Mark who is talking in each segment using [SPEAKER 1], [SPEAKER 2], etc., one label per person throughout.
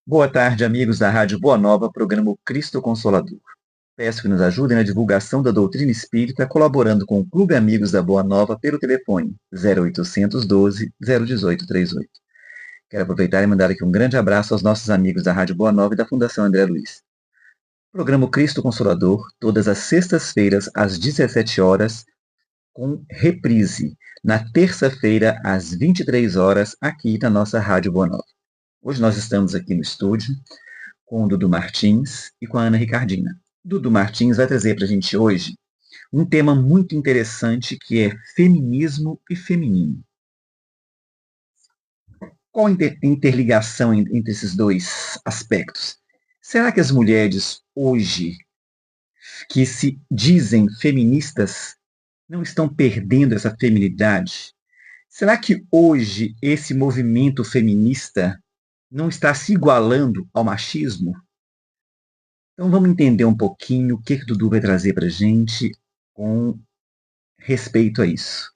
[SPEAKER 1] Boa tarde, amigos da Rádio Boa Nova, programa Cristo Consolador. Peço que nos ajudem na divulgação da doutrina espírita, colaborando com o Clube Amigos da Boa Nova pelo telefone 0800 12 018 38. Quero aproveitar e mandar aqui um grande abraço aos nossos amigos da Rádio Boa Nova e da Fundação André Luiz. Programa Cristo Consolador, todas as sextas-feiras, às 17 horas, com reprise, na terça-feira, às 23 horas, aqui na nossa Rádio Boa Nova. Hoje nós estamos aqui no estúdio com o Dudu Martins e com a Ana Ricardina. Dudu Martins vai trazer para a gente hoje um tema muito interessante que é feminismo e feminino. Qual a interligação entre esses dois aspectos? Será que as mulheres hoje, que se dizem feministas, não estão perdendo essa feminilidade? Será que hoje esse movimento feminista não está se igualando ao machismo? Então vamos entender um pouquinho o que o Dudu vai trazer para a gente com respeito a isso.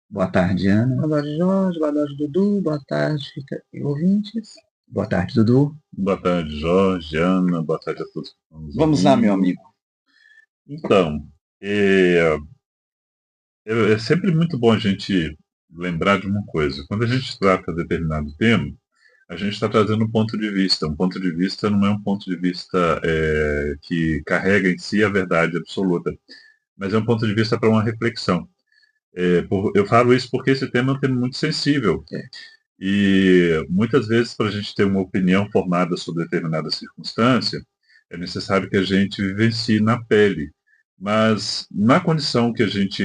[SPEAKER 1] Boa tarde, Ana.
[SPEAKER 2] Boa tarde, Jorge. Boa tarde, Dudu. Boa tarde, ouvintes.
[SPEAKER 1] Boa tarde, Dudu.
[SPEAKER 3] Boa tarde, Jorge, Ana. Boa tarde a todos.
[SPEAKER 1] Vamos lá, meu amigo.
[SPEAKER 3] Então, é sempre muito bom a gente lembrar de uma coisa. Quando a gente trata determinado tema, a gente está trazendo um ponto de vista. Um ponto de vista não é um ponto de vista que carrega em si a verdade absoluta, mas é um ponto de vista para uma reflexão. Eu falo isso porque esse tema é um tema muito sensível. E muitas vezes, para a gente ter uma opinião formada sobre determinada circunstância, é necessário que a gente vivencie na pele. Mas, na condição que a gente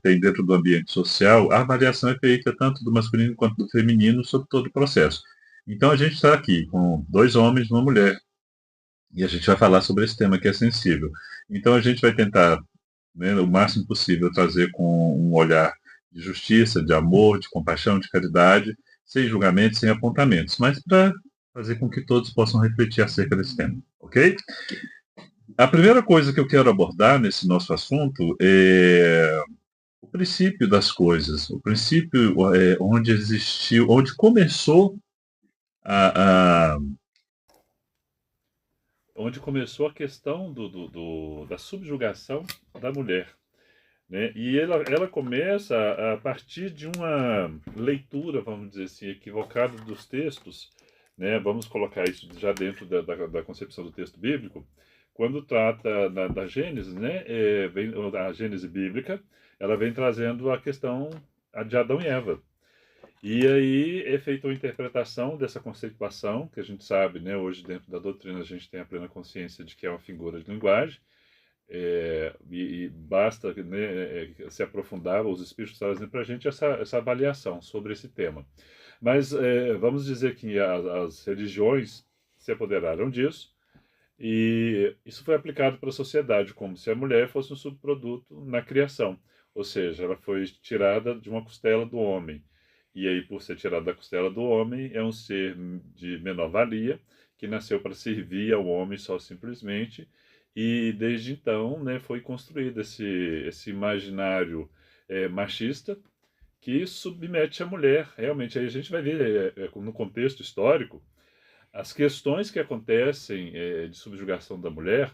[SPEAKER 3] tem dentro do ambiente social, a avaliação é feita tanto do masculino quanto do feminino sobre todo o processo. Então, a gente está aqui com dois homens e uma mulher. E a gente vai falar sobre esse tema que é sensível. Então, a gente vai tentar, né, o máximo possível, trazer com um olhar de justiça, de amor, de compaixão, de caridade, sem julgamentos, sem apontamentos, mas para fazer com que todos possam refletir acerca desse tema, ok? A primeira coisa que eu quero abordar nesse nosso assunto é o princípio das coisas, o princípio onde existiu, onde começou a onde começou a questão da subjugação da mulher. Né? E ela começa a partir de uma leitura, vamos dizer assim, equivocada dos textos, né? Vamos colocar isso já dentro da concepção do texto bíblico, quando trata da Gênesis, né? A Gênese bíblica, ela vem trazendo a questão de Adão e Eva. E aí é feita uma interpretação dessa conceituação, que a gente sabe, né? Hoje dentro da doutrina a gente tem a plena consciência de que é uma figura de linguagem, e basta, né, se aprofundar, os espíritos trazem para a gente essa avaliação sobre esse tema. Mas vamos dizer que as religiões se apoderaram disso, e isso foi aplicado para a sociedade como se a mulher fosse um subproduto na criação, ou seja, ela foi tirada de uma costela do homem. E aí, por ser tirada da costela do homem, é um ser de menor valia, que nasceu para servir ao homem só simplesmente, e desde então, né, foi construído esse imaginário machista que submete a mulher. Realmente, aí a gente vai ver no contexto histórico as questões que acontecem de subjugação da mulher,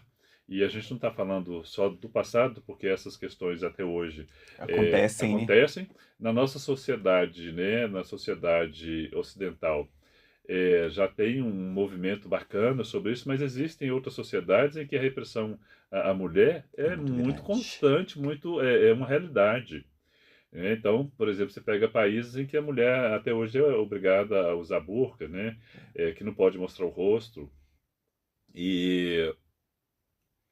[SPEAKER 3] e a gente não está falando só do passado, porque essas questões até hoje acontecem na nossa sociedade, né, na sociedade ocidental. Já tem um movimento bacana sobre isso, mas existem outras sociedades em que a repressão à mulher é muito constante, é uma realidade. Então, por exemplo, você pega países em que a mulher até hoje é obrigada a usar burca, né? Que não pode mostrar o rosto. E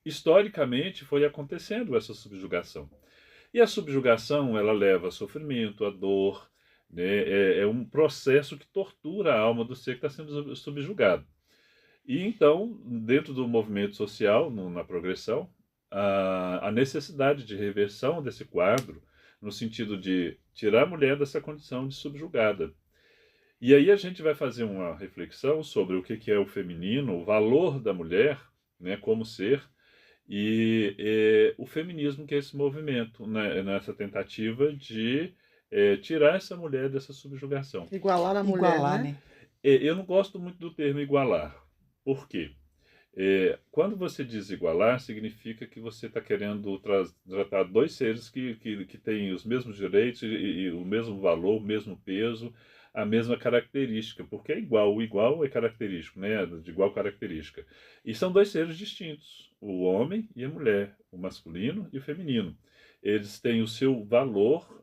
[SPEAKER 3] historicamente foi acontecendo essa subjugação. E a subjugação, ela leva a sofrimento, a dor, né? É um processo que tortura a alma do ser que está sendo subjugado. E então, dentro do movimento social, na progressão, a necessidade de reversão desse quadro, no sentido de tirar a mulher dessa condição de subjugada. E aí a gente vai fazer uma reflexão sobre o que é o feminino, o valor da mulher, né, como ser, e o feminismo, que é esse movimento, né, nessa tentativa de tirar essa mulher dessa subjugação.
[SPEAKER 2] Igualar a mulher, né?
[SPEAKER 3] Eu não gosto muito do termo igualar. Por quê? Quando você diz igualar, significa que você está querendo tratar dois seres que têm os mesmos direitos e o mesmo valor, o mesmo peso, a mesma característica, porque é igual, o igual é característico, né? De igual característica. E são dois seres distintos, o homem e a mulher, o masculino e o feminino. Eles têm o seu valor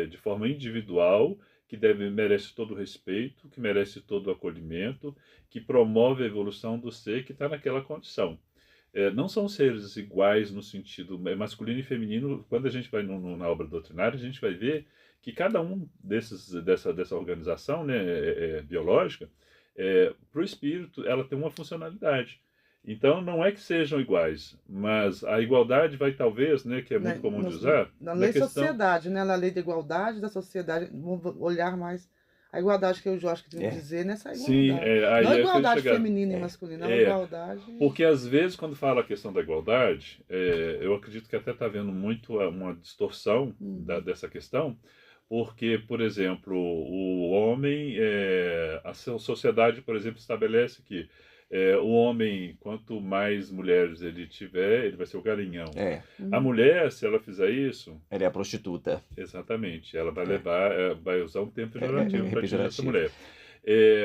[SPEAKER 3] de forma individual, que merece todo o respeito, que merece todo o acolhimento, que promove a evolução do ser que está naquela condição. Não são seres iguais no sentido masculino e feminino. Quando a gente vai na obra doutrinária, a gente vai ver que cada um dessa organização, né, biológica, para o espírito, ela tem uma funcionalidade. Então, não é que sejam iguais, mas a igualdade vai talvez, né, que é muito comum de usar,
[SPEAKER 2] Na
[SPEAKER 3] na
[SPEAKER 2] lei
[SPEAKER 3] questão...
[SPEAKER 2] sociedade, né? Na lei da igualdade da sociedade, vamos olhar mais a igualdade que eu acho que tem que
[SPEAKER 4] É,
[SPEAKER 2] dizer nessa
[SPEAKER 3] Sim,
[SPEAKER 2] igualdade. Não
[SPEAKER 3] aí
[SPEAKER 2] a
[SPEAKER 3] é que eu ia
[SPEAKER 2] igualdade
[SPEAKER 3] chegar.
[SPEAKER 2] feminina e
[SPEAKER 4] é,
[SPEAKER 2] masculina, é uma
[SPEAKER 3] É,
[SPEAKER 2] igualdade.
[SPEAKER 3] porque às vezes quando fala a questão da igualdade, eu acredito que até está havendo muito uma distorção dessa questão, porque, por exemplo, o homem, a sociedade, por exemplo, estabelece que o homem, quanto mais mulheres ele tiver, ele vai ser o garanhão. A mulher, se ela fizer isso,
[SPEAKER 4] ela é a prostituta.
[SPEAKER 3] exatamente, ela vai
[SPEAKER 4] É.
[SPEAKER 3] levar, vai usar um tempo pejorativo para atingir essa
[SPEAKER 4] pejorativo.
[SPEAKER 3] mulher.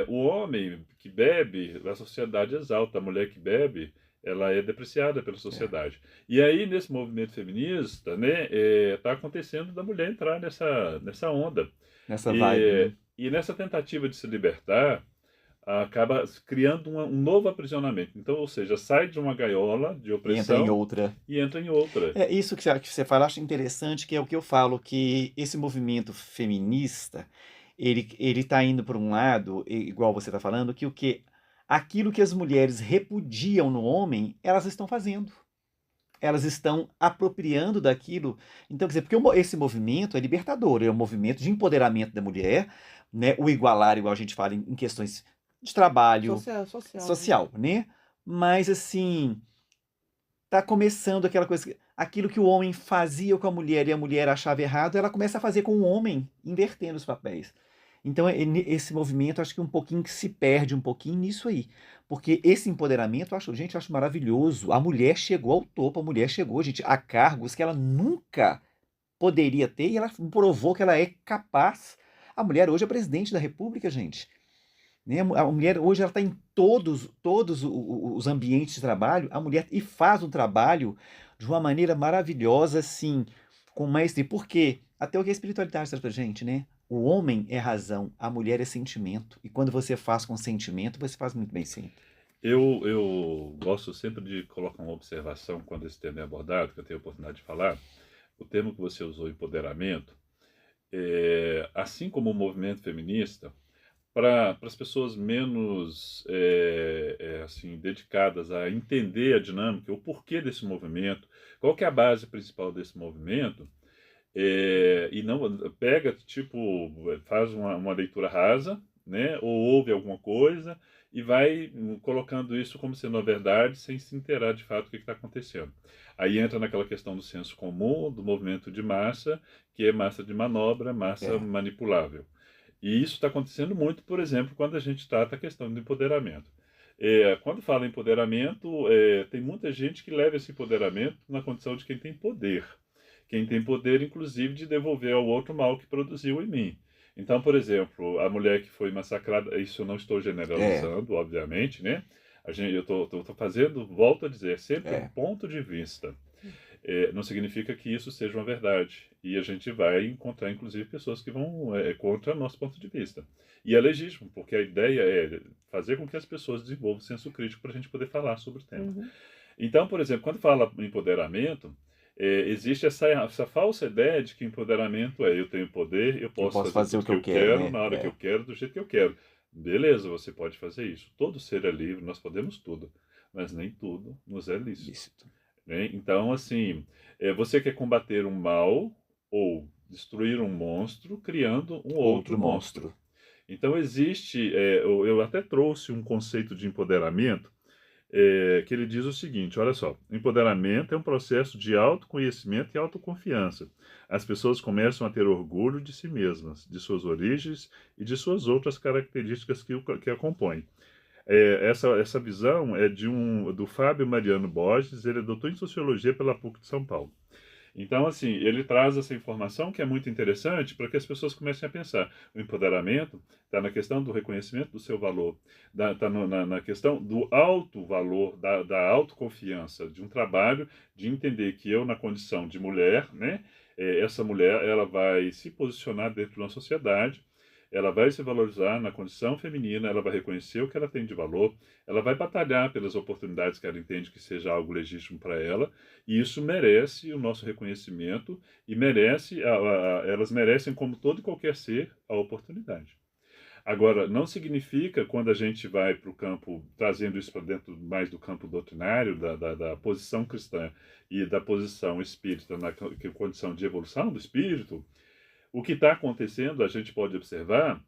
[SPEAKER 3] O homem que bebe, a sociedade exalta. A mulher que bebe, ela é depreciada pela sociedade. E aí, nesse movimento feminista, né, está acontecendo da mulher entrar nessa onda.
[SPEAKER 4] Nessa vibe, né?
[SPEAKER 3] E nessa tentativa de se libertar, acaba criando um novo aprisionamento. Então, ou seja, sai de uma gaiola de
[SPEAKER 4] E entra em
[SPEAKER 3] opressão
[SPEAKER 4] outra.
[SPEAKER 3] e entra em outra.
[SPEAKER 4] É isso que você fala, acho interessante, que é o que eu falo, que esse movimento feminista, ele tá indo por um lado, igual você está falando, que aquilo que as mulheres repudiam no homem, elas estão fazendo. Elas estão apropriando daquilo. Então, quer dizer, porque esse movimento é libertador, é um movimento de empoderamento da mulher, né? O igualar, igual a gente fala em questões de trabalho, social, né? Mas assim, tá começando aquela coisa, aquilo que o homem fazia com a mulher e a mulher achava errado, ela começa a fazer com o homem, invertendo os papéis. Então, esse movimento, acho que um pouquinho que se perde um pouquinho nisso aí. Porque esse empoderamento, gente, eu acho maravilhoso. A mulher chegou ao topo, a mulher chegou, gente, a cargos que ela nunca poderia ter e ela provou que ela é capaz. A mulher hoje é presidente da República, gente. Né? A mulher hoje ela está em todos os ambientes de trabalho, a mulher e faz um trabalho de uma maneira maravilhosa, assim, com maestria. Por quê? Até o que a espiritualidade traz pra gente, né? O homem é razão, a mulher é sentimento. E quando você faz com sentimento, você faz muito bem sim.
[SPEAKER 3] Eu gosto sempre de colocar uma observação quando esse tema é abordado, que eu tenho a oportunidade de falar. O termo que você usou, empoderamento, assim como o movimento feminista, para as pessoas menos assim, dedicadas a entender a dinâmica, o porquê desse movimento, qual que é a base principal desse movimento, e não pega, tipo, faz uma leitura rasa, né, ou ouve alguma coisa e vai colocando isso como sendo a verdade sem se inteirar de fato o que está acontecendo. Aí entra naquela questão do senso comum, do movimento de massa, que é massa de manobra, massa manipulável. E isso está acontecendo muito, por exemplo, quando a gente trata a questão do empoderamento. Quando fala em empoderamento, tem muita gente que leva esse empoderamento na condição de quem tem poder. Quem tem poder, inclusive, de devolver ao outro o mal que produziu em mim. Então, por exemplo, a mulher que foi massacrada, isso eu não estou generalizando, obviamente, né? Eu estou fazendo, volto a dizer, sempre um ponto de vista. Não significa que isso seja uma verdade. E a gente vai encontrar, inclusive, pessoas que vão contra nosso ponto de vista. E é legítimo, porque a ideia é fazer com que as pessoas desenvolvam senso crítico para a gente poder falar sobre o tema. Então, por exemplo, quando fala em empoderamento, existe essa falsa ideia de que empoderamento eu tenho poder, eu posso fazer tudo que eu quero, né? Na hora que eu quero, do jeito que eu quero. Beleza, você pode fazer isso. Todo ser é livre, nós podemos tudo, mas nem tudo nos é lícito. Né? Então, assim, você quer combater um mal ou destruir um monstro criando um outro monstro. Então, existe, eu até trouxe um conceito de empoderamento que ele diz o seguinte, olha só, empoderamento é um processo de autoconhecimento e autoconfiança. As pessoas começam a ter orgulho de si mesmas, de suas origens e de suas outras características que a compõem. Essa visão é do Fábio Mariano Borges, ele é doutor em Sociologia pela PUC de São Paulo. Então, assim, ele traz essa informação que é muito interessante para que as pessoas comecem a pensar. O empoderamento está na questão do reconhecimento do seu valor, está na questão do alto valor, da autoconfiança, de um trabalho de entender que eu, na condição de mulher, né, essa mulher ela vai se posicionar dentro de uma sociedade, ela vai se valorizar na condição feminina, ela vai reconhecer o que ela tem de valor, ela vai batalhar pelas oportunidades que ela entende que seja algo legítimo para ela, e isso merece o nosso reconhecimento e elas merecem, como todo e qualquer ser, a oportunidade. Agora, não significa, quando a gente vai para o campo, trazendo isso para dentro mais do campo doutrinário, da posição cristã e da posição espírita na condição de evolução do espírito, o que está acontecendo, a gente pode observar,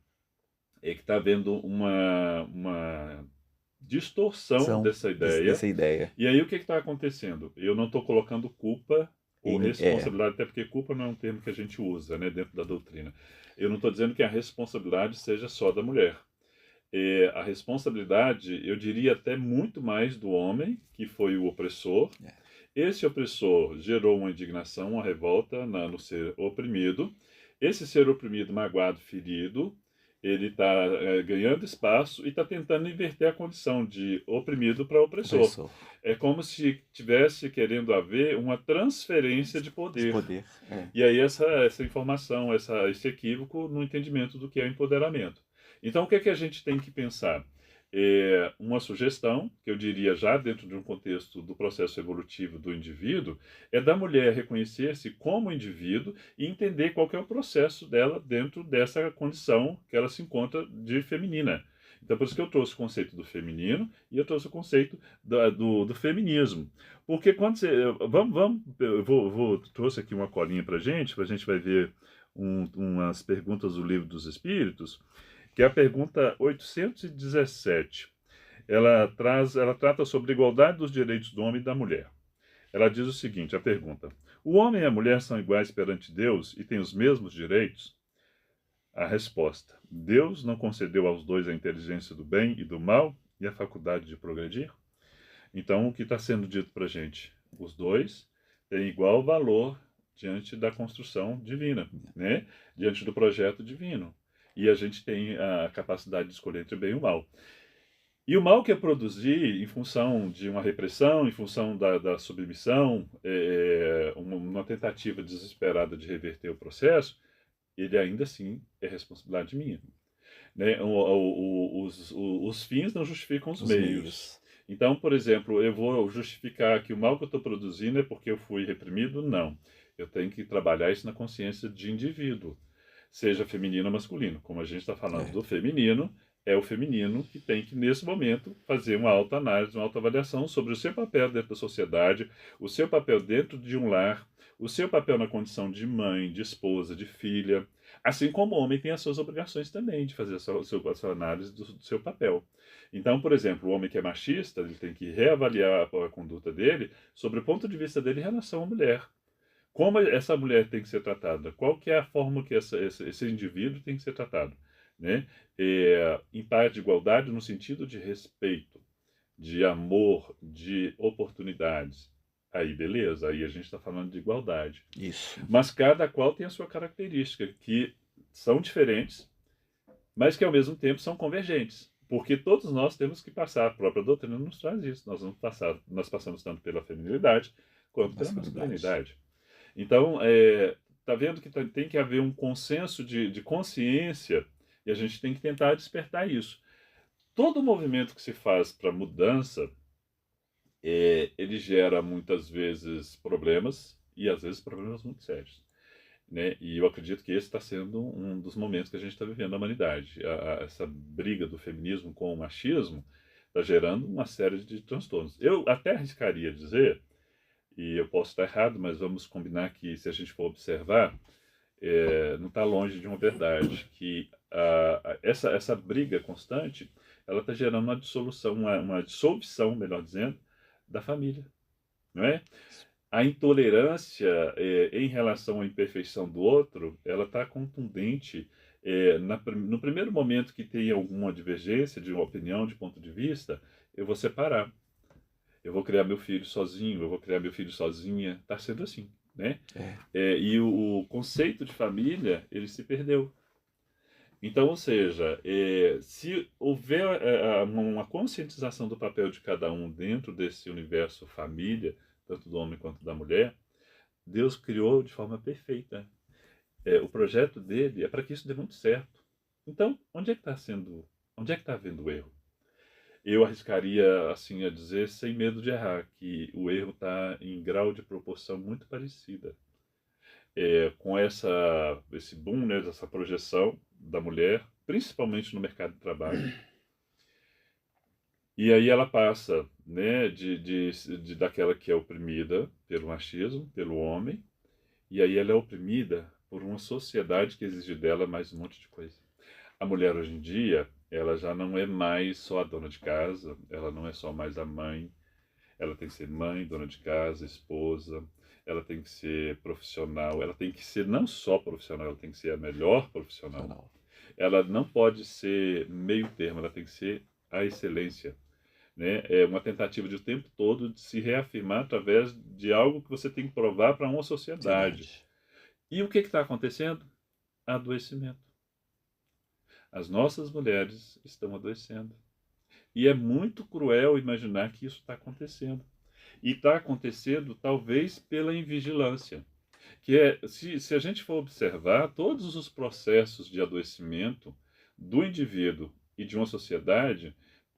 [SPEAKER 3] é que está havendo uma distorção dessa ideia. E aí o que está acontecendo? Eu não estou colocando culpa ou responsabilidade, até porque culpa não é um termo que a gente usa, né, dentro da doutrina. Eu não estou dizendo que a responsabilidade seja só da mulher. A responsabilidade, eu diria até muito mais do homem, que foi o opressor. Esse opressor gerou uma indignação, uma revolta no ser oprimido. Esse ser oprimido, magoado, ferido, ele está ganhando espaço e está tentando inverter a condição de oprimido para opressor. É como se tivesse querendo haver uma transferência de poder. E aí essa informação, esse equívoco no entendimento do que é empoderamento. Então o que é que a gente tem que pensar? Uma sugestão, que eu diria já dentro de um contexto do processo evolutivo do indivíduo, é da mulher reconhecer-se como indivíduo e entender qual que é o processo dela dentro dessa condição que ela se encontra de feminina. Então, por isso que eu trouxe o conceito do feminino e eu trouxe o conceito do feminismo. Porque quando você... trouxe aqui uma colinha para a gente vai ver umas perguntas do Livro dos Espíritos, que é a pergunta 817. Ela trata sobre a igualdade dos direitos do homem e da mulher. Ela diz o seguinte, a pergunta: o homem e a mulher são iguais perante Deus e têm os mesmos direitos? A resposta: Deus não concedeu aos dois a inteligência do bem e do mal e a faculdade de progredir? Então, o que está sendo dito para a gente? Os dois têm igual valor diante da construção divina, né? Diante do projeto divino. E a gente tem a capacidade de escolher entre o bem e o mal. E o mal que é produzir em função de uma repressão, em função da submissão, uma tentativa desesperada de reverter o processo, ele ainda assim é responsabilidade minha. Né? Os fins não justificam os meios. Então, por exemplo, eu vou justificar que o mal que eu estou produzindo é porque eu fui reprimido? Não. Eu tenho que trabalhar isso na consciência de indivíduo. Seja feminino ou masculino. Como a gente está falando do feminino, é o feminino que tem que, nesse momento, fazer uma autoanálise, uma autoavaliação sobre o seu papel dentro da sociedade, o seu papel dentro de um lar, o seu papel na condição de mãe, de esposa, de filha, assim como o homem tem as suas obrigações também de fazer a sua análise do seu papel. Então, por exemplo, o homem que é machista, ele tem que reavaliar a conduta dele sobre o ponto de vista dele em relação à mulher. Como essa mulher tem que ser tratada? Qual que é a forma que esse indivíduo tem que ser tratado? Né? Em paz de igualdade no sentido de respeito, de amor, de oportunidades. Aí beleza, aí a gente está falando de igualdade.
[SPEAKER 4] Isso.
[SPEAKER 3] Mas cada qual tem a sua característica, que são diferentes, mas que ao mesmo tempo são convergentes. Porque todos nós temos que passar, a própria doutrina nos traz isso. Nós passamos tanto pela feminilidade quanto pela masculinidade. Então, tá vendo que tem que haver um consenso de consciência e a gente tem que tentar despertar isso. Todo movimento que se faz para mudança, ele gera muitas vezes problemas e às vezes problemas muito sérios. Né? E eu acredito que esse está sendo um dos momentos que a gente está vivendo na humanidade. Essa briga do feminismo com o machismo está gerando uma série de transtornos. Eu até arriscaria dizer, e eu posso estar errado, mas vamos combinar que, se a gente for observar, não está longe de uma verdade, que essa briga constante, ela está gerando uma dissolução, uma dissolução, melhor dizendo, da família, não é? A intolerância em relação à imperfeição do outro, ela está contundente. No primeiro momento que tem alguma divergência de uma opinião, de ponto de vista, eu vou separar. Eu vou criar meu filho sozinho, eu vou criar meu filho sozinha. Está sendo assim, né? E o conceito de família, ele se perdeu. Então, ou seja, se houver uma conscientização do papel de cada um dentro desse universo família, tanto do homem quanto da mulher, Deus criou de forma perfeita. O projeto dele é para que isso dê muito certo. Então, onde é que está havendo o erro? Eu arriscaria assim a dizer, sem medo de errar, que o erro está em grau de proporção muito parecida. Com esse boom, né, dessa projeção da mulher, principalmente no mercado de trabalho. E aí ela passa, né, daquela que é oprimida pelo machismo, pelo homem, e aí ela é oprimida por uma sociedade que exige dela mais um monte de coisa. A mulher hoje em dia, ela já não é mais só a dona de casa, ela não é só mais a mãe, ela tem que ser mãe, dona de casa, esposa, ela tem que ser profissional, ela tem que ser não só profissional, ela tem que ser a melhor profissional. Ela não pode ser meio termo, ela tem que ser a excelência. Né? É uma tentativa de o tempo todo de se reafirmar através de algo que você tem que provar para uma sociedade. E o que está acontecendo? Adoecimento. As nossas mulheres estão adoecendo. E é muito cruel imaginar que isso está acontecendo. E está acontecendo talvez pela invigilância. Se a gente for observar todos os processos de adoecimento do indivíduo e de uma sociedade,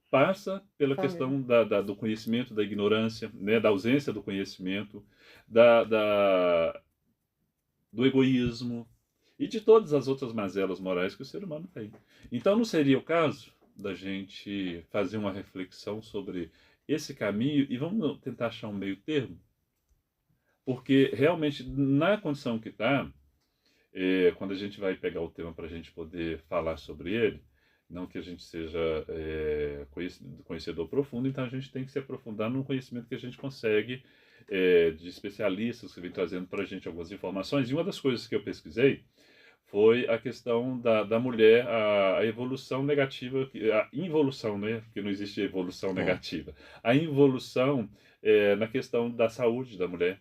[SPEAKER 3] passa pela questão do conhecimento, da ignorância, né, da ausência do conhecimento, do egoísmo e de todas as outras mazelas morais que o ser humano tem. Então não seria o caso da gente fazer uma reflexão sobre esse caminho e vamos tentar achar um meio termo? Porque realmente, na condição que está, quando a gente vai pegar o tema para a gente poder falar sobre ele, não que a gente seja conhecedor profundo, então a gente tem que se aprofundar no conhecimento que a gente consegue de especialistas que vêm trazendo para a gente algumas informações. E uma das coisas que eu pesquisei foi a questão da mulher, a evolução negativa, a involução, né? Porque não existe evolução negativa. A involução na questão da saúde da mulher.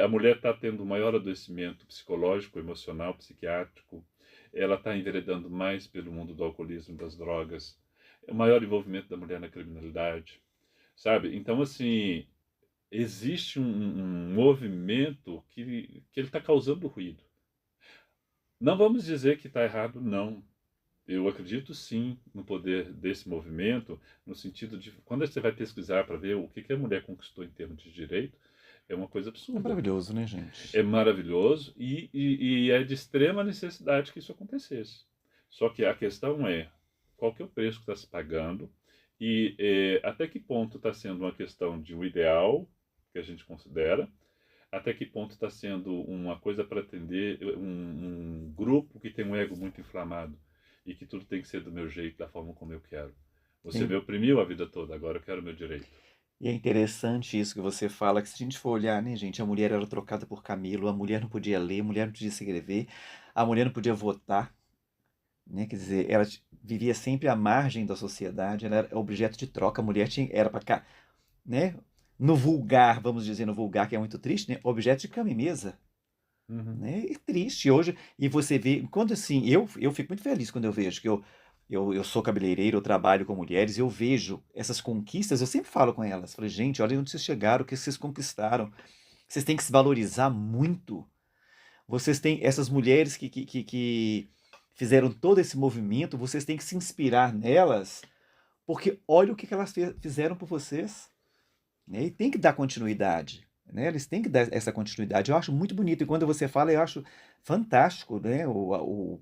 [SPEAKER 3] A mulher está tendo maior adoecimento psicológico, emocional, psiquiátrico. Ela está enveredando mais pelo mundo do alcoolismo, das drogas. O maior envolvimento da mulher na criminalidade, sabe? Então, assim, existe um movimento que ele está causando ruído. Não vamos dizer que está errado, não. Eu acredito sim no poder desse movimento, no sentido de, quando você vai pesquisar para ver o que a mulher conquistou em termos de direito, é uma coisa absurda.
[SPEAKER 4] É maravilhoso, né, gente?
[SPEAKER 3] É maravilhoso e é de extrema necessidade que isso acontecesse. Só que a questão é, qual que é o preço que está se pagando e até que ponto está sendo uma questão de um ideal que a gente considera, até que ponto está sendo uma coisa para atender um grupo que tem um ego muito inflamado e que tudo tem que ser do meu jeito, da forma como eu quero. Você
[SPEAKER 4] Sim.
[SPEAKER 3] me oprimiu a vida toda, agora eu quero o meu direito.
[SPEAKER 4] E é interessante isso que você fala, que se a gente for olhar, né, gente, a mulher era trocada por camelo, a mulher não podia ler, a mulher não podia escrever, a mulher não podia votar, né, quer dizer, ela vivia sempre à margem da sociedade, ela era objeto de troca, a mulher era para cá, né, no vulgar, vamos dizer no vulgar, que é muito triste, né, objeto de cama e mesa, né, e triste hoje, e você vê, quando assim, eu fico muito feliz quando eu vejo que eu sou cabeleireiro, eu trabalho com mulheres, eu vejo essas conquistas, eu sempre falo com elas, falei, gente, olha onde vocês chegaram, o que vocês conquistaram, vocês têm que se valorizar muito, vocês têm, essas mulheres que fizeram todo esse movimento, vocês têm que se inspirar nelas, porque olha o que elas fizeram por vocês, né? E tem que dar continuidade, né? Eles têm que dar essa continuidade. Eu acho muito bonito. E quando você fala, eu acho fantástico, né? O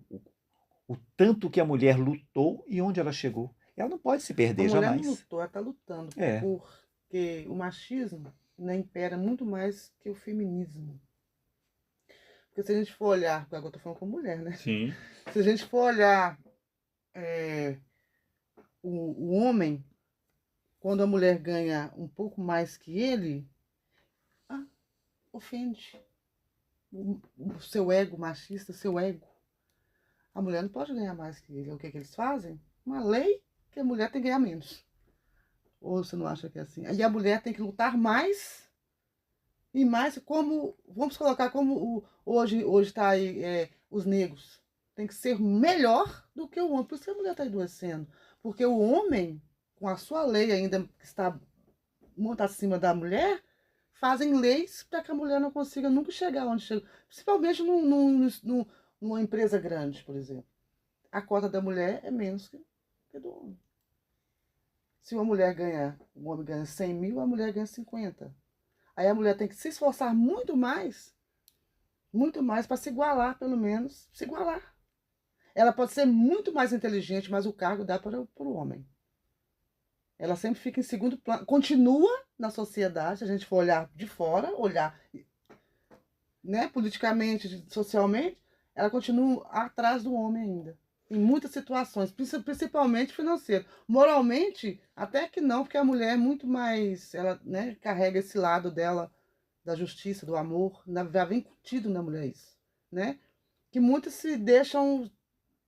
[SPEAKER 4] tanto que a mulher lutou e onde ela chegou. Ela não pode se
[SPEAKER 2] A
[SPEAKER 4] perder
[SPEAKER 2] mulher não
[SPEAKER 4] jamais.
[SPEAKER 2] lutou, ela está lutando,
[SPEAKER 4] É,
[SPEAKER 2] porque o machismo, né, impera muito mais que o feminismo. Porque se a gente for olhar, agora eu tô falando com mulher, né?
[SPEAKER 3] Sim.
[SPEAKER 2] Se a gente for olhar é, o homem, quando a mulher ganha um pouco mais que ele, ofende o seu ego machista, seu ego. A mulher não pode ganhar mais que ele. O que eles fazem? Uma lei que a mulher tem que ganhar menos. Ou você não acha que é assim? E a mulher tem que lutar mais e mais, como, vamos colocar como hoje está aí os negros. Tem que ser melhor do que o homem. Por isso que a mulher está adoecendo. Porque o homem, com a sua lei ainda que está muito acima da mulher, fazem leis para que a mulher não consiga nunca chegar onde chega. Principalmente numa empresa grande, por exemplo. A cota da mulher é menos que do homem. Se uma mulher ganha, um homem ganha 100 mil, a mulher ganha 50. Aí a mulher tem que se esforçar muito mais para se igualar, pelo menos, se igualar. Ela pode ser muito mais inteligente, mas o cargo dá para o homem. Ela sempre fica em segundo plano. Continua na sociedade, se a gente for olhar de fora, olhar, né, politicamente, socialmente, ela continua atrás do homem ainda. Em muitas situações, principalmente financeiro. Moralmente, até que não, porque a mulher é muito mais, ela, né, carrega esse lado dela, da justiça, do amor, já vem curtido na mulher isso, né? Que muitas se deixam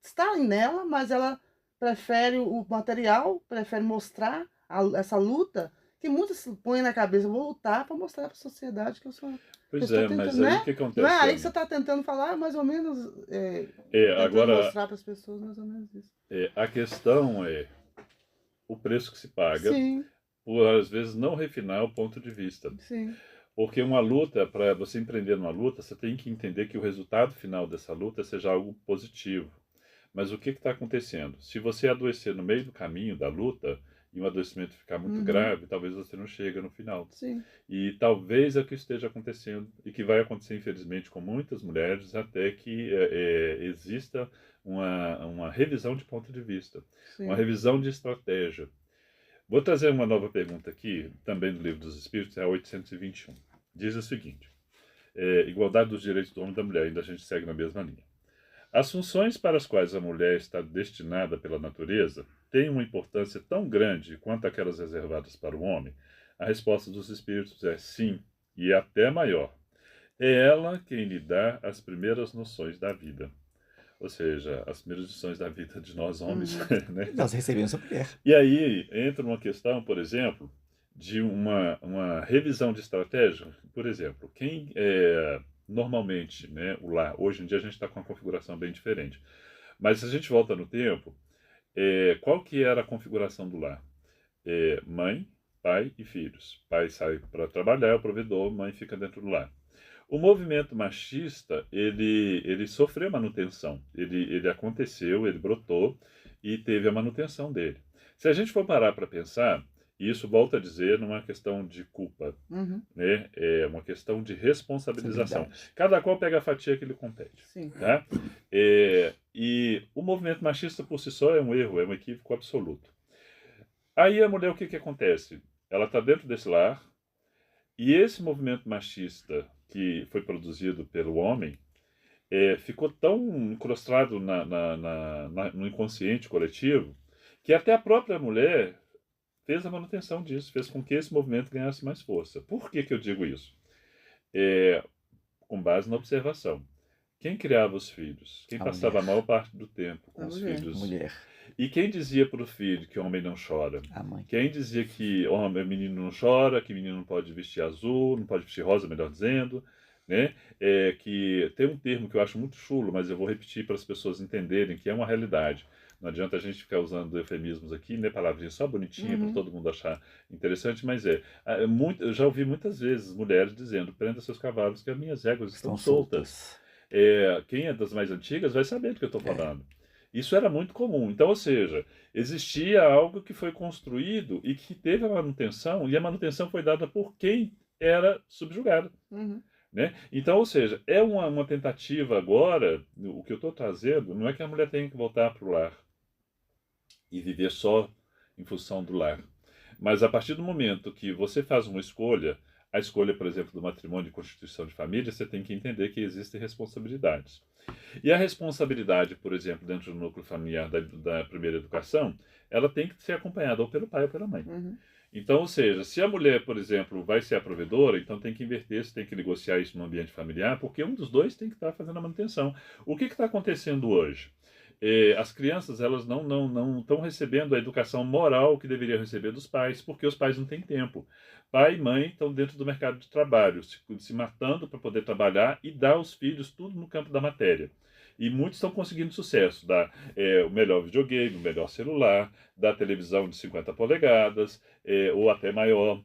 [SPEAKER 2] estar nela, mas ela prefere o material, prefere mostrar essa luta, que muitas se põem na cabeça, vou lutar para mostrar para a sociedade que eu sou...
[SPEAKER 3] Pois
[SPEAKER 2] eu
[SPEAKER 3] é,
[SPEAKER 2] tentando,
[SPEAKER 3] mas
[SPEAKER 2] né?
[SPEAKER 3] aí o que acontece?
[SPEAKER 2] Não é aí que você está tentando falar, mais ou menos, tentando
[SPEAKER 3] agora,
[SPEAKER 2] mostrar para as pessoas mais ou menos isso.
[SPEAKER 3] a questão é o preço que se paga,
[SPEAKER 2] Sim,
[SPEAKER 3] por às vezes não refinar o ponto de vista.
[SPEAKER 2] sim.
[SPEAKER 3] Porque uma luta, para você empreender numa luta, você tem que entender que o resultado final dessa luta seja algo positivo. Mas o que está acontecendo? Se você adoecer no meio do caminho da luta e um adoecimento ficar muito grave, talvez você não chegue no final.
[SPEAKER 2] Sim.
[SPEAKER 3] E talvez é o que esteja acontecendo e que vai acontecer, infelizmente, com muitas mulheres, até que exista uma revisão de ponto de vista,
[SPEAKER 2] Sim.
[SPEAKER 3] uma revisão de estratégia. Vou trazer uma nova pergunta aqui, também do Livro dos Espíritos, é a 821. Diz o seguinte: igualdade dos direitos do homem e da mulher, ainda a gente segue na mesma linha. As funções para as quais a mulher está destinada pela natureza têm uma importância tão grande quanto aquelas reservadas para o homem? A resposta dos espíritos é sim, e até maior. É ela quem lhe dá as primeiras noções da vida. Ou seja, as primeiras lições da vida de nós homens. Né?
[SPEAKER 4] Nós recebemos a mulher.
[SPEAKER 3] E aí entra uma questão, por exemplo, de uma revisão de estratégia. Por exemplo, quem normalmente, né, o lar, hoje em dia a gente está com uma configuração bem diferente. Mas se a gente volta no tempo, qual que era a configuração do lar? Mãe, pai e filhos. Pai sai para trabalhar, é o provedor, mãe fica dentro do lar. O movimento machista, ele sofreu manutenção. Ele aconteceu, ele brotou e teve a manutenção dele. Se a gente for parar para pensar, e isso, volta a dizer, não é uma questão de culpa, né? É uma questão de responsabilização. Cada qual pega a fatia que lhe compete.
[SPEAKER 2] Sim.
[SPEAKER 3] Tá? E o movimento machista por si só é um erro, é um equívoco absoluto. Aí a mulher, o que acontece? Ela está dentro desse lar, e esse movimento machista que foi produzido pelo homem ficou tão incrustado no inconsciente coletivo que até a própria mulher fez a manutenção disso, fez com que esse movimento ganhasse mais força. Por que eu digo isso? Com base na observação. Quem criava os filhos? Quem passava a maior parte do tempo com os filhos?
[SPEAKER 4] Mulher.
[SPEAKER 3] E quem dizia para o filho que homem não chora?
[SPEAKER 4] A mãe.
[SPEAKER 3] Quem dizia que menino não chora, que menino não pode vestir azul, não pode vestir rosa, melhor dizendo, né? Que tem um termo que eu acho muito chulo, mas eu vou repetir para as pessoas entenderem que é uma realidade. Não adianta a gente ficar usando eufemismos aqui, né? Palavrinhas só bonitinha para todo mundo achar interessante, mas eu já ouvi muitas vezes mulheres dizendo: prenda seus cavalos que as minhas réguas estão soltas. Quem é das mais antigas vai saber do que eu estou falando. Isso era muito comum. Então, ou seja, existia algo que foi construído e que teve a manutenção, e a manutenção foi dada por quem era subjugado. Né? Então, ou seja, é uma tentativa agora, o que eu estou trazendo, não é que a mulher tenha que voltar para o lar e viver só em função do lar. Mas a partir do momento que você faz uma escolha, a escolha, por exemplo, do matrimônio e constituição de família, você tem que entender que existem responsabilidades. E a responsabilidade, por exemplo, dentro do núcleo familiar da primeira educação, ela tem que ser acompanhada ou pelo pai ou pela mãe.
[SPEAKER 2] Uhum.
[SPEAKER 3] Então, ou seja, se a mulher, por exemplo, vai ser a provedora, então tem que inverter, você tem que negociar isso no ambiente familiar, porque um dos dois tem que estar fazendo a manutenção. O que está acontecendo hoje? As crianças elas não estão recebendo a educação moral que deveriam receber dos pais, porque os pais não têm tempo. Pai e mãe estão dentro do mercado de trabalho, se matando para poder trabalhar e dar aos filhos tudo no campo da matéria. E muitos estão conseguindo sucesso, dar o melhor videogame, o melhor celular, dar televisão de 50 polegadas, ou até maior,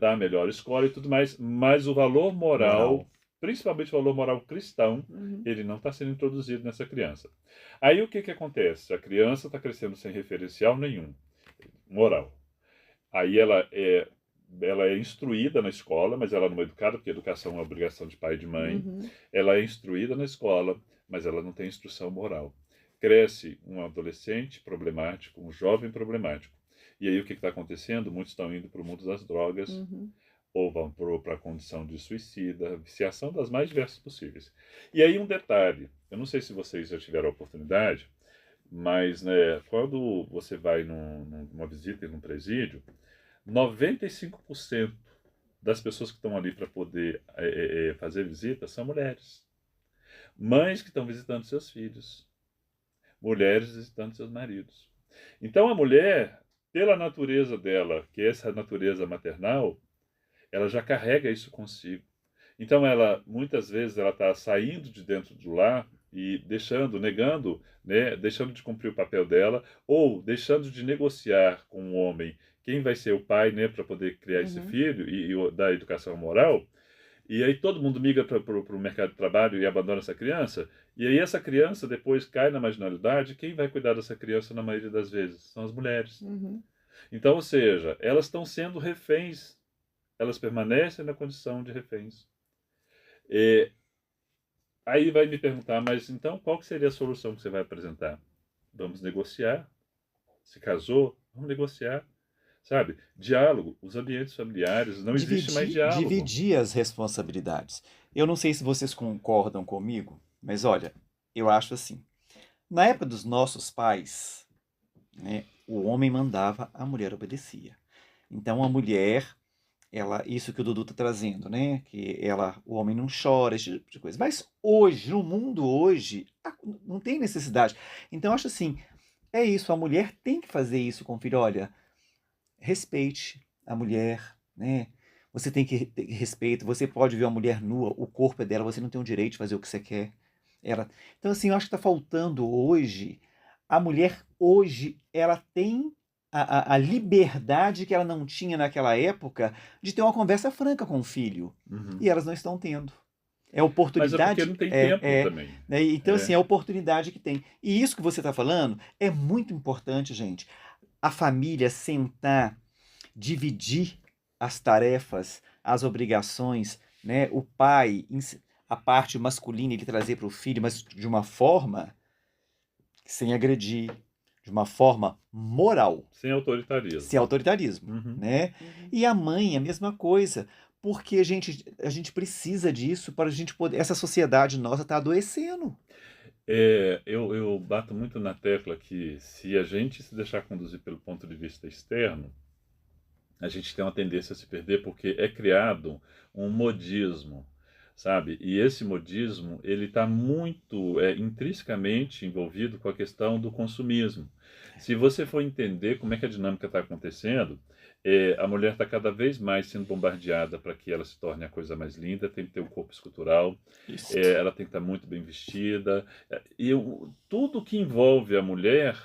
[SPEAKER 3] dar a melhor escola e tudo mais, mas o valor moral, principalmente o valor moral cristão, ele não está sendo introduzido nessa criança. Aí o que acontece? A criança está crescendo sem referencial nenhum, moral. Aí ela é instruída na escola, mas ela não é educada, porque educação é obrigação de pai e de mãe. Ela é instruída na escola, mas ela não tem instrução moral. Cresce um adolescente problemático, um jovem problemático. E aí o que está acontecendo? Muitos estão indo para o mundo das drogas, ou vão para a condição de suicida, viciação das mais diversas possíveis. E aí um detalhe, eu não sei se vocês já tiveram a oportunidade, mas né, quando você vai numa visita em um presídio, 95% das pessoas que estão ali para poder fazer visita são mulheres. Mães que estão visitando seus filhos. Mulheres visitando seus maridos. Então a mulher, pela natureza dela, que é essa natureza maternal, ela já carrega isso consigo. Então ela, muitas vezes, ela está saindo de dentro do lar e negando, né, deixando de cumprir o papel dela, ou deixando de negociar com o homem quem vai ser o pai, né, para poder criar esse filho e dar educação moral. E aí todo mundo migra para o mercado de trabalho e abandona essa criança. E aí essa criança depois cai na marginalidade. Quem vai cuidar dessa criança na maioria das vezes? São as mulheres. Então, ou seja, elas estão sendo reféns. Elas permanecem na condição de reféns. Aí vai me perguntar, mas então qual que seria a solução que você vai apresentar? Vamos negociar. Se casou, vamos negociar. Sabe? Diálogo. Os ambientes familiares, não existe mais diálogo.
[SPEAKER 4] Dividir as responsabilidades. Eu não sei se vocês concordam comigo, mas olha, eu acho assim. Na época dos nossos pais, né, o homem mandava, a mulher obedecia. Então a mulher, isso que o Dudu está trazendo, né, que o homem não chora, esse tipo de coisa. Mas hoje, no mundo hoje, não tem necessidade. Então eu acho assim, é isso, a mulher tem que fazer isso com o filho. Olha, respeite a mulher, né? Você tem que ter respeito. Você pode ver uma mulher nua, o corpo é dela, você não tem o direito de fazer o que você quer. Então, assim, eu acho que está faltando hoje. A mulher hoje, ela tem a liberdade que ela não tinha naquela época de ter uma conversa franca com o filho. E elas não estão tendo. É oportunidade.
[SPEAKER 3] Mas é porque não tem tempo também.
[SPEAKER 4] Né? Então, assim, é a oportunidade que tem. E isso que você está falando é muito importante, gente. A família sentar, dividir as tarefas, as obrigações, né? O pai, a parte masculina, ele trazer para o filho, mas de uma forma sem agredir, de uma forma moral.
[SPEAKER 3] Sem autoritarismo.
[SPEAKER 4] Sem autoritarismo, né? E a mãe, a mesma coisa. Porque a gente precisa disso para a gente poder. Essa sociedade nossa está adoecendo.
[SPEAKER 3] Eu bato muito na tecla que se a gente se deixar conduzir pelo ponto de vista externo, a gente tem uma tendência a se perder porque é criado um modismo, sabe? E esse modismo, ele está muito intrinsecamente envolvido com a questão do consumismo. Se você for entender como é que a dinâmica está acontecendo, a mulher está cada vez mais sendo bombardeada para que ela se torne a coisa mais linda, tem que ter um corpo escultural, ela tem que estar muito bem vestida, e tudo que envolve a mulher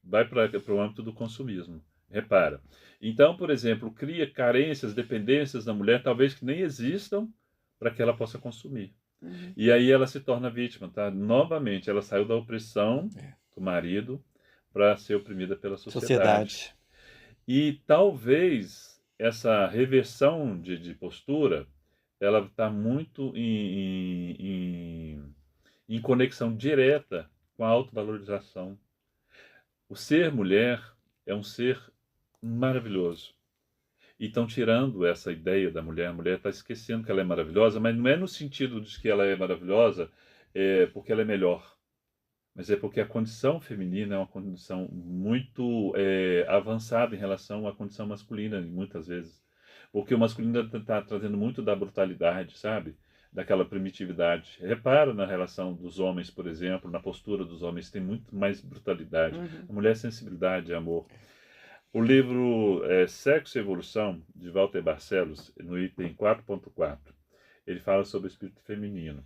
[SPEAKER 3] vai para o âmbito do consumismo. Repara. Então, por exemplo, cria carências, dependências da mulher, talvez que nem existam, para que ela possa consumir. E aí ela se torna vítima, tá? Novamente, ela saiu da opressão do marido para ser oprimida pela sociedade. E talvez essa reversão de postura, ela está muito em conexão direta com a autovalorização. O ser mulher é um ser maravilhoso. E estão tirando essa ideia da mulher. A mulher está esquecendo que ela é maravilhosa, mas não é no sentido de que ela é maravilhosa porque ela é melhor, mas é porque a condição feminina é uma condição muito avançada em relação à condição masculina, muitas vezes. Porque o masculino está trazendo muito da brutalidade, sabe? Daquela primitividade. Repara na relação dos homens, por exemplo, na postura dos homens, tem muito mais brutalidade. A mulher é sensibilidade, é amor. O livro Sexo e Evolução, de Walter Barcelos, no item 4.4, ele fala sobre o espírito feminino.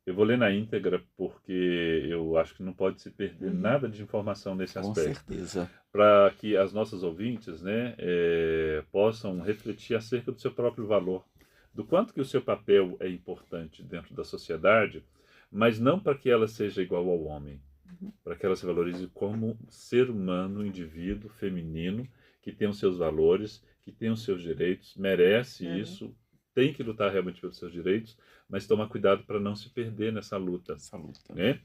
[SPEAKER 3] Eu vou ler na íntegra porque eu acho que não pode se perder nada de informação nesse
[SPEAKER 4] Com
[SPEAKER 3] aspecto.
[SPEAKER 4] certeza.
[SPEAKER 3] Para que as nossas ouvintes, né, possam refletir acerca do seu próprio valor, do quanto que o seu papel é importante dentro da sociedade, mas não para que ela seja igual ao homem, para que ela se valorize como ser humano, indivíduo, feminino, que tem os seus valores, que tem os seus direitos, merece isso, tem que lutar realmente pelos seus direitos, mas tomar cuidado para não se perder nessa luta.
[SPEAKER 4] Essa luta.
[SPEAKER 3] Né?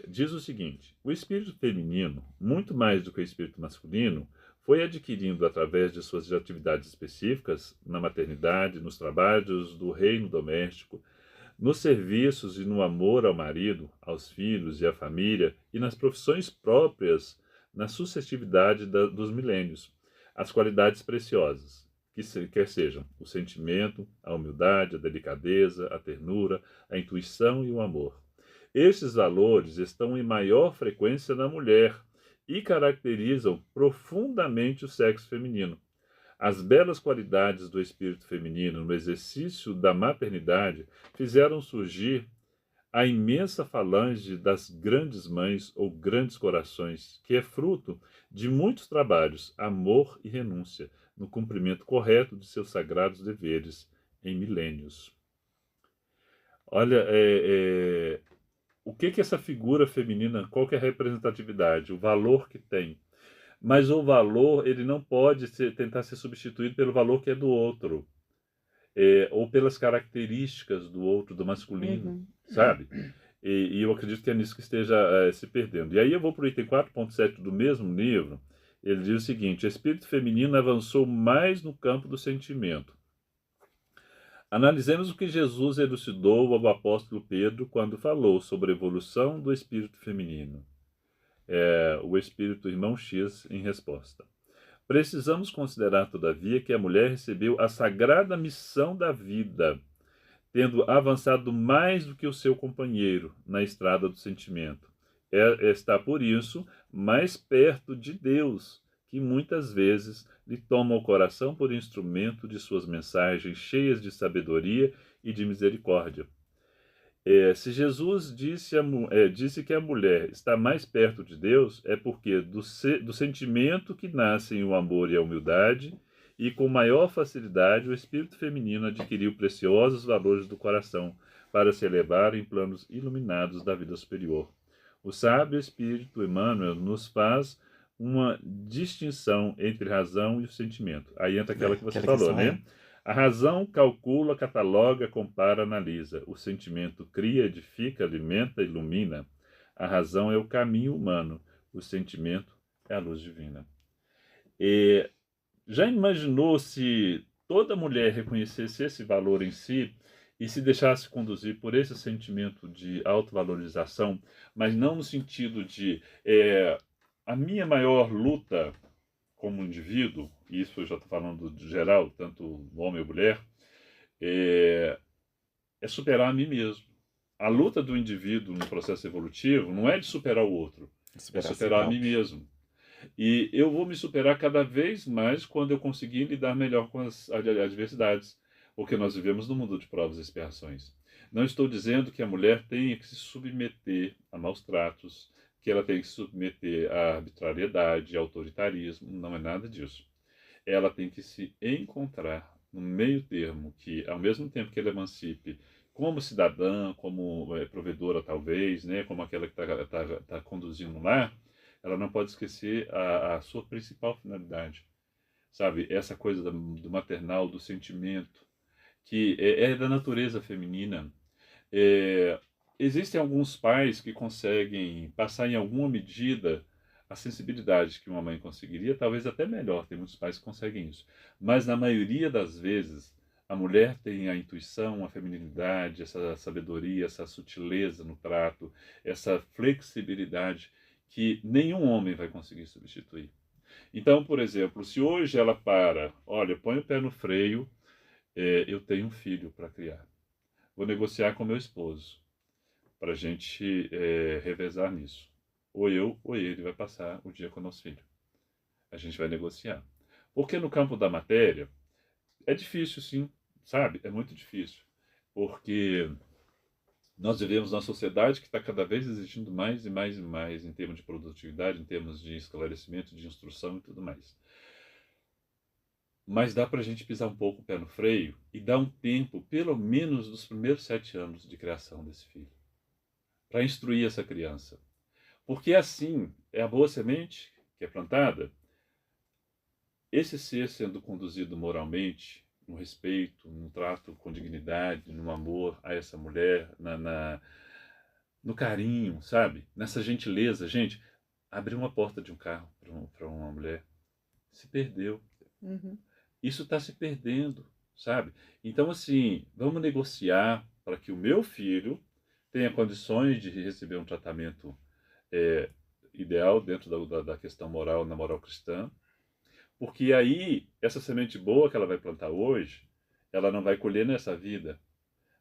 [SPEAKER 3] Diz o seguinte: o espírito feminino, muito mais do que o espírito masculino, foi adquirindo através de suas atividades específicas na maternidade, nos trabalhos do reino doméstico, nos serviços e no amor ao marido, aos filhos e à família, e nas profissões próprias, na sucessividade dos milênios, as qualidades preciosas, quer sejam o sentimento, a humildade, a delicadeza, a ternura, a intuição e o amor. Estes valores estão em maior frequência na mulher e caracterizam profundamente o sexo feminino. As belas qualidades do espírito feminino no exercício da maternidade fizeram surgir a imensa falange das grandes mães ou grandes corações, que é fruto de muitos trabalhos, amor e renúncia, no cumprimento correto de seus sagrados deveres em milênios. Olha, o que essa figura feminina, qual que é a representatividade, o valor que tem? Mas o valor, ele não pode tentar ser substituído pelo valor que é do outro, ou pelas características do outro, do masculino, sabe? E eu acredito que é nisso que esteja se perdendo. E aí eu vou para o item 4.7 do mesmo livro. Ele diz o seguinte: o espírito feminino avançou mais no campo do sentimento. Analisemos o que Jesus elucidou ao apóstolo Pedro quando falou sobre a evolução do espírito feminino. O espírito irmão X em resposta. Precisamos considerar, todavia, que a mulher recebeu a sagrada missão da vida, tendo avançado mais do que o seu companheiro na estrada do sentimento. Está, por isso, mais perto de Deus, que muitas vezes lhe toma o coração por instrumento de suas mensagens cheias de sabedoria e de misericórdia. Se Jesus disse que a mulher está mais perto de Deus, é porque do sentimento que nascem o amor e a humildade, e com maior facilidade o espírito feminino adquiriu preciosos valores do coração para se elevar em planos iluminados da vida superior. O sábio espírito Emmanuel nos faz uma distinção entre razão e o sentimento. Aí entra aquela que você falou, né? A razão calcula, cataloga, compara, analisa. O sentimento cria, edifica, alimenta, ilumina. A razão é o caminho humano. O sentimento é a luz divina. Já imaginou se toda mulher reconhecesse esse valor em si e se deixasse conduzir por esse sentimento de autovalorização, mas não no sentido de a minha maior luta como indivíduo, e isso eu já estou falando de geral, tanto homem ou mulher, é superar a mim mesmo. A luta do indivíduo no processo evolutivo não é de superar o outro, é superar a mim mesmo. E eu vou me superar cada vez mais quando eu conseguir lidar melhor com as adversidades, porque nós vivemos num mundo de provas e expiações. Não estou dizendo que a mulher tenha que se submeter a maus tratos, que ela tem que se submeter à arbitrariedade, ao autoritarismo, não é nada disso. Ela tem que se encontrar no meio termo, que ao mesmo tempo que ela emancipe como cidadã, como provedora talvez, né, como aquela que está conduzindo um lar, ela não pode esquecer a sua principal finalidade, sabe? Essa coisa do maternal, do sentimento, que é da natureza feminina. Existem alguns pais que conseguem passar em alguma medida a sensibilidade que uma mãe conseguiria, talvez até melhor, tem muitos pais que conseguem isso. Mas na maioria das vezes, a mulher tem a intuição, a feminilidade, essa sabedoria, essa sutileza no trato, essa flexibilidade que nenhum homem vai conseguir substituir. Então, por exemplo, se hoje ela olha, põe o pé no freio, eu tenho um filho para criar. Vou negociar com meu esposo para a gente revezar nisso. Ou eu ou ele vai passar o dia com o nosso filho. A gente vai negociar. Porque no campo da matéria é difícil, sim, sabe? É muito difícil. Porque nós vivemos numa sociedade que está cada vez exigindo mais e mais e mais em termos de produtividade, em termos de esclarecimento, de instrução e tudo mais. Mas dá para a gente pisar um pouco o pé no freio e dar um tempo, pelo menos dos primeiros 7 anos de criação desse filho, para instruir essa criança. Porque assim, é a boa semente que é plantada, esse ser sendo conduzido moralmente, no respeito, num trato com dignidade, no amor a essa mulher, no carinho, sabe? Nessa gentileza. Gente, abrir uma porta de um carro para uma mulher se perdeu.
[SPEAKER 2] Uhum.
[SPEAKER 3] Isso está se perdendo, sabe? Então, assim, vamos negociar para que o meu filho tenha condições de receber um tratamento ideal dentro da questão moral, na moral cristã, porque aí, essa semente boa que ela vai plantar hoje, ela não vai colher nessa vida,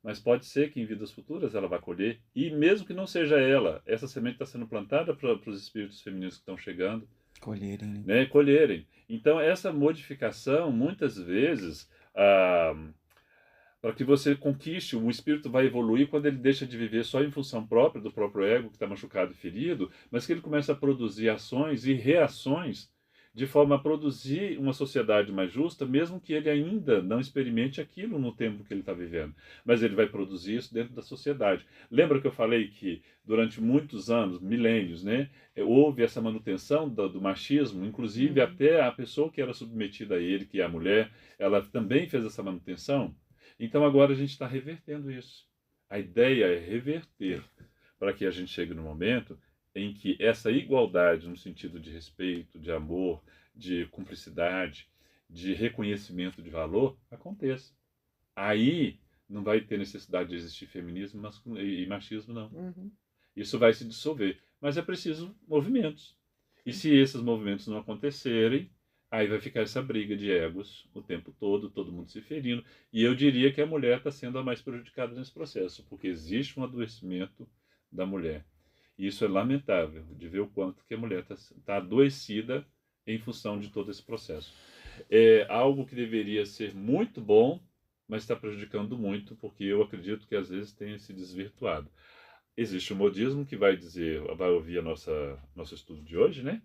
[SPEAKER 3] mas pode ser que em vidas futuras ela vai colher, e mesmo que não seja ela, essa semente está sendo plantada para os espíritos femininos que estão chegando,
[SPEAKER 4] Colherem.
[SPEAKER 3] né, colherem. Então, essa modificação, muitas vezes, para que você conquiste, o espírito vai evoluir quando ele deixa de viver só em função própria, do próprio ego que está machucado e ferido, mas que ele começa a produzir ações e reações de forma a produzir uma sociedade mais justa, mesmo que ele ainda não experimente aquilo no tempo que ele está vivendo. Mas ele vai produzir isso dentro da sociedade. Lembra que eu falei que durante muitos anos, milênios, né, houve essa manutenção do machismo, inclusive até a pessoa que era submetida a ele, que é a mulher, ela também fez essa manutenção? Então agora a gente está revertendo isso. A ideia é reverter para que a gente chegue no momento em que essa igualdade, no sentido de respeito, de amor, de cumplicidade, de reconhecimento de valor, aconteça. Aí não vai ter necessidade de existir feminismo e machismo, não.
[SPEAKER 2] Uhum.
[SPEAKER 3] Isso vai se dissolver. Mas é preciso movimentos. E se esses movimentos não acontecerem, aí vai ficar essa briga de egos o tempo todo mundo se ferindo. E eu diria que a mulher está sendo a mais prejudicada nesse processo, porque existe um adoecimento da mulher. E isso é lamentável, de ver o quanto que a mulher está adoecida em função de todo esse processo. É algo que deveria ser muito bom, mas está prejudicando muito, porque eu acredito que às vezes tenha se desvirtuado. Existe o modismo que vai ouvir nosso estudo de hoje, né?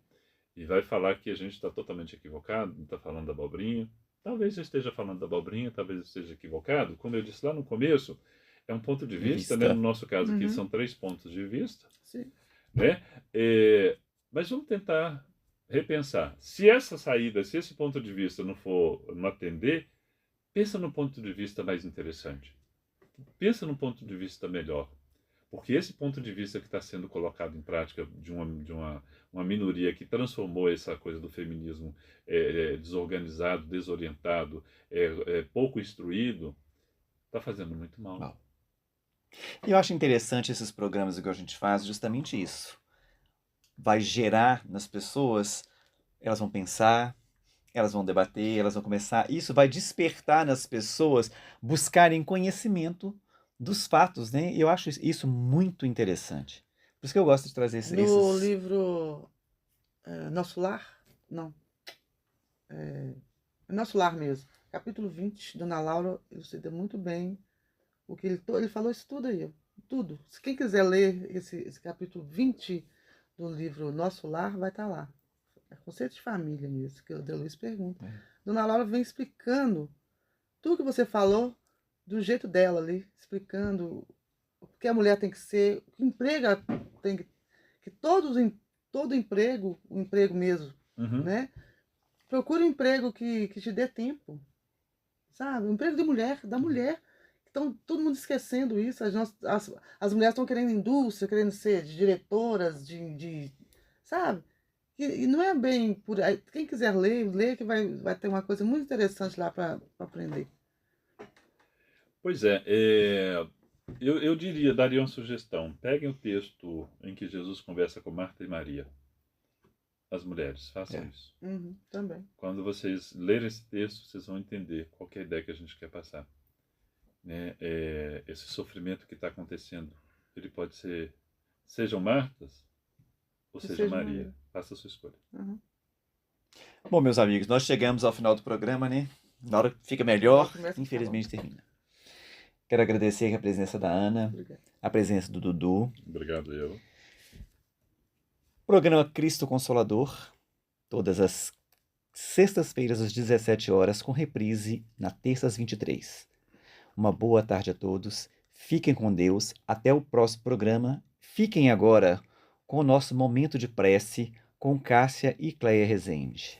[SPEAKER 3] E vai falar que a gente está totalmente equivocado, está falando da abobrinha. Talvez eu esteja falando da abobrinha, talvez eu esteja equivocado. Como eu disse lá no começo, é um ponto de vista, né? No nosso caso aqui são 3 pontos de vista.
[SPEAKER 2] Sim.
[SPEAKER 3] Né? Mas vamos tentar repensar. Se essa saída, se esse ponto de vista não atender, pensa no ponto de vista mais interessante. Pensa no ponto de vista melhor. Porque esse ponto de vista que está sendo colocado em prática de uma minoria que transformou essa coisa do feminismo desorganizado, desorientado, pouco instruído, está fazendo muito mal.
[SPEAKER 4] Bom. E eu acho interessante esses programas que a gente faz justamente isso. Vai gerar nas pessoas, elas vão pensar, elas vão debater, elas vão começar. Isso vai despertar nas pessoas buscarem conhecimento dos fatos, né? Eu acho isso muito interessante. Por isso que eu gosto de trazer esses...
[SPEAKER 2] No livro Nosso Lar, não, Nosso Lar mesmo, capítulo 20, Dona Laura elucida muito bem o que ele falou isso tudo aí, tudo. Se quem quiser ler esse capítulo 20 do livro Nosso Lar, vai estar lá. É conceito de família mesmo, que o Deluiz pergunta. Dona Laura vem explicando tudo que você falou do jeito dela ali, explicando o que a mulher tem que ser, o que emprego tem que todo emprego, o emprego mesmo, né? Procure um emprego que te dê tempo, sabe? Um emprego de mulher, da mulher. Então, todo mundo esquecendo isso. As mulheres estão querendo indústria, querendo ser diretoras, sabe? E não é bem por aí. Quem quiser ler, lê que vai ter uma coisa muito interessante lá para aprender.
[SPEAKER 3] Pois é, eu diria, daria uma sugestão. Peguem o texto em que Jesus conversa com Marta e Maria. As mulheres, façam
[SPEAKER 4] É.
[SPEAKER 3] isso.
[SPEAKER 2] Uhum, também.
[SPEAKER 3] Quando vocês lerem esse texto, vocês vão entender qual que é a ideia que a gente quer passar. Né? Esse sofrimento que está acontecendo, ele pode ser, sejam Martas ou
[SPEAKER 2] Que
[SPEAKER 3] seja
[SPEAKER 2] seja
[SPEAKER 3] Maria.
[SPEAKER 2] Maria.
[SPEAKER 3] Faça a sua escolha.
[SPEAKER 2] Uhum.
[SPEAKER 4] Bom, meus amigos, nós chegamos ao final do programa, né? Na hora que fica
[SPEAKER 2] Agora
[SPEAKER 4] melhor,
[SPEAKER 2] começa a ficar
[SPEAKER 4] infelizmente
[SPEAKER 2] bom.
[SPEAKER 4] termina. Quero agradecer a presença da Ana,
[SPEAKER 2] Obrigada.
[SPEAKER 4] a presença do Dudu.
[SPEAKER 3] Obrigado, eu.
[SPEAKER 4] Programa Cristo Consolador, todas as sextas-feiras às 17 horas, com reprise na terça às 23. Uma boa tarde a todos. Fiquem com Deus. Até o próximo programa. Fiquem agora com o nosso momento de prece com Cássia e Cleia Rezende.